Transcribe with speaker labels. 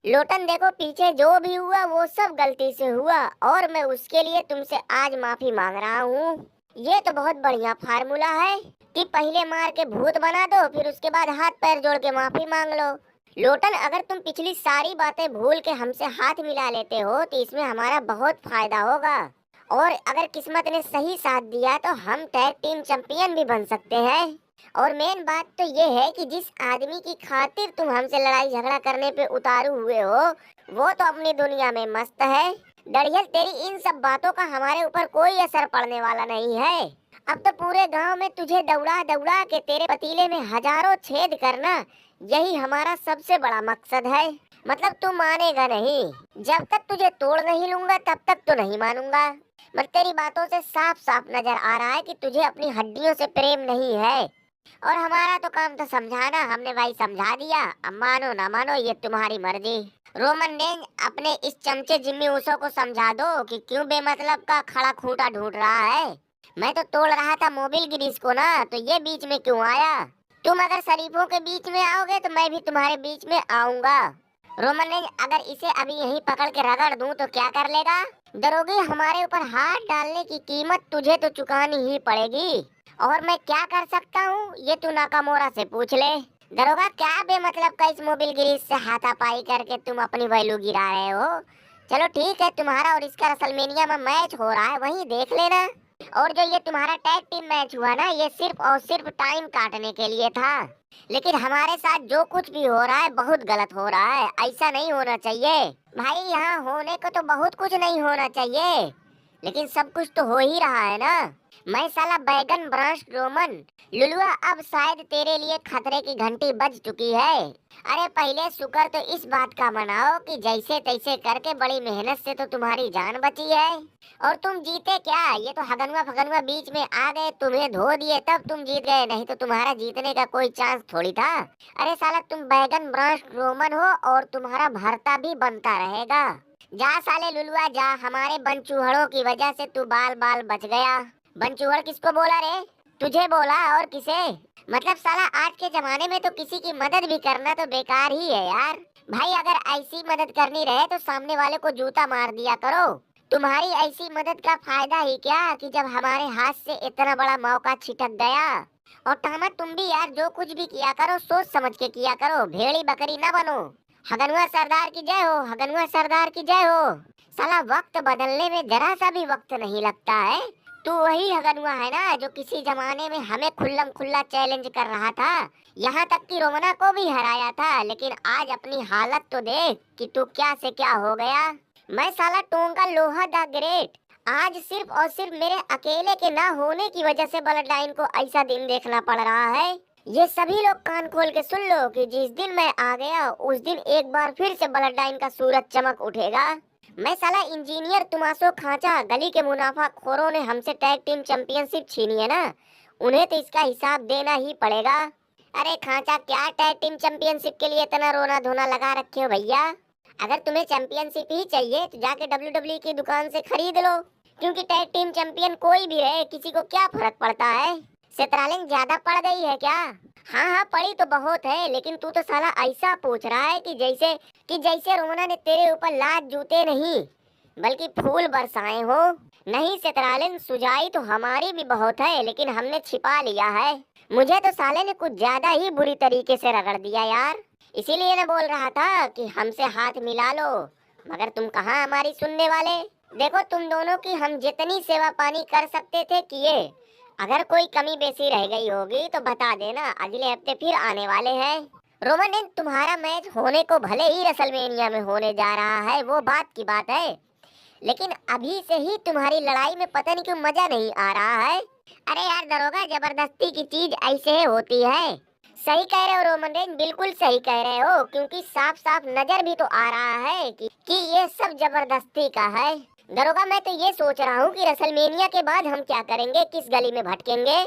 Speaker 1: लोटन देखो, पीछे जो भी हुआ वो सब गलती से हुआ और मैं उसके लिए तुमसे आज माफी मांग रहा हूँ। ये तो बहुत बढ़िया फार्मूला है कि पहले मार के भूत बना दो, फिर उसके बाद हाथ पैर जोड़ के माफी मांग लो। लोटन, अगर तुम पिछली सारी बातें भूल के हमसे हाथ मिला लेते हो तो इसमें हमारा बहुत फायदा होगा। और अगर किस्मत ने सही साथ दिया तो हम टैग टीम चैंपियन भी बन सकते हैं। और मेन बात तो ये है कि जिस आदमी की खातिर तुम हमसे लड़ाई झगड़ा करने पे उतारू हुए हो वो तो अपनी दुनिया में मस्त है। दरअसल तेरी इन सब बातों का हमारे ऊपर कोई असर पड़ने वाला नहीं है। अब तो पूरे गांव में तुझे दौड़ा दौड़ा के तेरे पतीले में हजारों छेद करना, यही हमारा सबसे बड़ा मकसद है। मतलब तू मानेगा नहीं, जब तक तुझे तोड़ नहीं लूंगा तब तक तो नहीं मानूंगा। मगर तेरी बातों से साफ साफ नजर आ रहा है कि तुझे अपनी हड्डियों से प्रेम नहीं है। और हमारा तो काम था समझाना, हमने भाई समझा दिया। अब मानो ना मानो ये तुम्हारी मर्जी। रोमन रेंज, अपने इस चमचे जिम्मी ऊसो को समझा दो कि क्यों बेमतलब का खड़ा खूंटा ढूंढ रहा है। मैं तो तोड़ रहा था मोबिल गिरीश को ना, तो ये बीच में क्यों आया? तुम अगर शरीफों के बीच में आओगे तो मैं भी तुम्हारे बीच में आऊंगा। रोमन रेंज, अगर इसे अभी यहीं पकड़ के रगड़ दूं तो क्या कर लेगा? दरोगे, हमारे ऊपर हाथ डालने की कीमत तुझे तो चुकानी ही पड़ेगी। और मैं क्या कर सकता हूँ ये तू नाकामोरा से पूछ ले। दरोगा, क्या बेमतलब का इस मोबिल गिरीश से हाथापाई करके तुम अपनी वैल्यू गिरा रहे हो? चलो ठीक है, तुम्हारा और इसका रसलमेनिया में मैच हो रहा है, वहीं देख लेना। और जो ये तुम्हारा टैग टीम मैच हुआ ना, ये सिर्फ और सिर्फ टाइम काटने के लिए था। लेकिन हमारे साथ जो कुछ भी हो रहा है बहुत गलत हो रहा है, ऐसा नहीं होना चाहिए। भाई यहाँ होने को तो बहुत कुछ नहीं होना चाहिए, लेकिन सब कुछ तो हो ही रहा है ना। मैं साला बैगन ब्रांच रोमन लुलुआ, अब शायद तेरे लिए खतरे की घंटी बज चुकी है। अरे पहले शुक्र तो इस बात का मनाओ कि जैसे तैसे करके बड़ी मेहनत से तो तुम्हारी जान बची है। और तुम जीते क्या? ये तो हगनवा फगनवा बीच में आ गए, तुम्हें धो दिए तब तुम जीत गए, नहीं तो तुम्हारा जीतने का कोई चांस थोड़ी था। अरे साला तुम बैगन ब्रांच रोमन हो और तुम्हारा भरता भी बनता रहेगा। जा साले लुलुआ जा, हमारे बनचूहड़ों की वजह से तू बाल बाल बच गया। बनचूहड़ किसको बोला रे? तुझे बोला, और किसे? मतलब साला आज के जमाने में तो किसी की मदद भी करना तो बेकार ही है यार। भाई अगर ऐसी मदद करनी रहे तो सामने वाले को जूता मार दिया करो। तुम्हारी ऐसी मदद का फायदा ही क्या कि जब हमारे हाथ से इतना बड़ा मौका छिटक गया। और टामा, तुम भी यार जो कुछ भी किया करो सोच समझ के किया करो, भेड़ी बकरी ना बनो। हगनवा सरदार की जय हो, हगनवा सरदार की जय हो। साला वक्त बदलने में जरा सा भी वक्त नहीं लगता है। तू वही हगनवा है ना जो किसी जमाने में हमें खुल्लम खुल्ला चैलेंज कर रहा था, यहाँ तक कि रोमना को भी हराया था। लेकिन आज अपनी हालत तो देख कि तू क्या से क्या हो गया। मैं साला टोंगा लोहा द ग्रेट, आज सिर्फ और सिर्फ मेरे अकेले के ना होने की वजह से ब्लड लाइन को ऐसा दिन देखना पड़ रहा है। ये सभी लोग कान खोल के सुन लो कि जिस दिन मैं आ गया उस दिन एक बार फिर से ब्लड लाइन का सूरज चमक उठेगा। मैं साला इंजीनियर तुमासो खांचा, गली के मुनाफा खोरों ने हमसे टैग टीम चैंपियनशिप छीनी है ना, उन्हें तो इसका हिसाब देना ही पड़ेगा। अरे खांचा, क्या टैग टीम चैंपियनशिप के लिए इतना रोना धोना लगा रखे हो भैया? अगर तुम्हें चैंपियनशिप ही चाहिए तो जाके WWE की दुकान से खरीद लो, क्योंकि टैग टीम चैंपियन कोई भी रहे किसी को क्या फर्क पड़ता है। सेत्रालिंग ज्यादा पड़ गई है क्या? हाँ हाँ पड़ी तो बहुत है, लेकिन तू तो साला ऐसा पूछ रहा है कि जैसे रोमना ने तेरे ऊपर लात जूते नहीं बल्कि फूल बरसाए हो। नहीं सेत्रालिन, सुजाई तो हमारी भी बहुत है, लेकिन हमने छिपा लिया है। मुझे तो साले ने कुछ ज्यादा ही बुरी तरीके से रगड़ दिया यार, इसीलिए मैं बोल रहा था कि हमसे हाथ मिला लो, मगर तुम कहाँ हमारी सुनने वाले। देखो तुम दोनों की हम जितनी सेवा पानी कर सकते थे किए, अगर कोई कमी बेसी रह गई होगी तो बता देना, अगले हफ्ते फिर आने वाले हैं। रोमन, तुम्हारा मैच होने को भले ही रेसलमेनिया में होने जा रहा है, वो बात की बात है, लेकिन अभी से ही तुम्हारी लड़ाई में पता नहीं क्यों मजा नहीं आ रहा है। अरे यार दरोगा, जबरदस्ती की चीज ऐसे होती है। सही कह रहे हो रोमन रेंज, बिल्कुल सही कह रहे हो, क्योंकि साफ साफ नजर भी तो आ रहा है कि ये सब जबरदस्ती का है। दरोगा, मैं तो ये सोच रहा हूँ कि रेसलमेनिया के बाद हम क्या करेंगे, किस गली में भटकेंगे।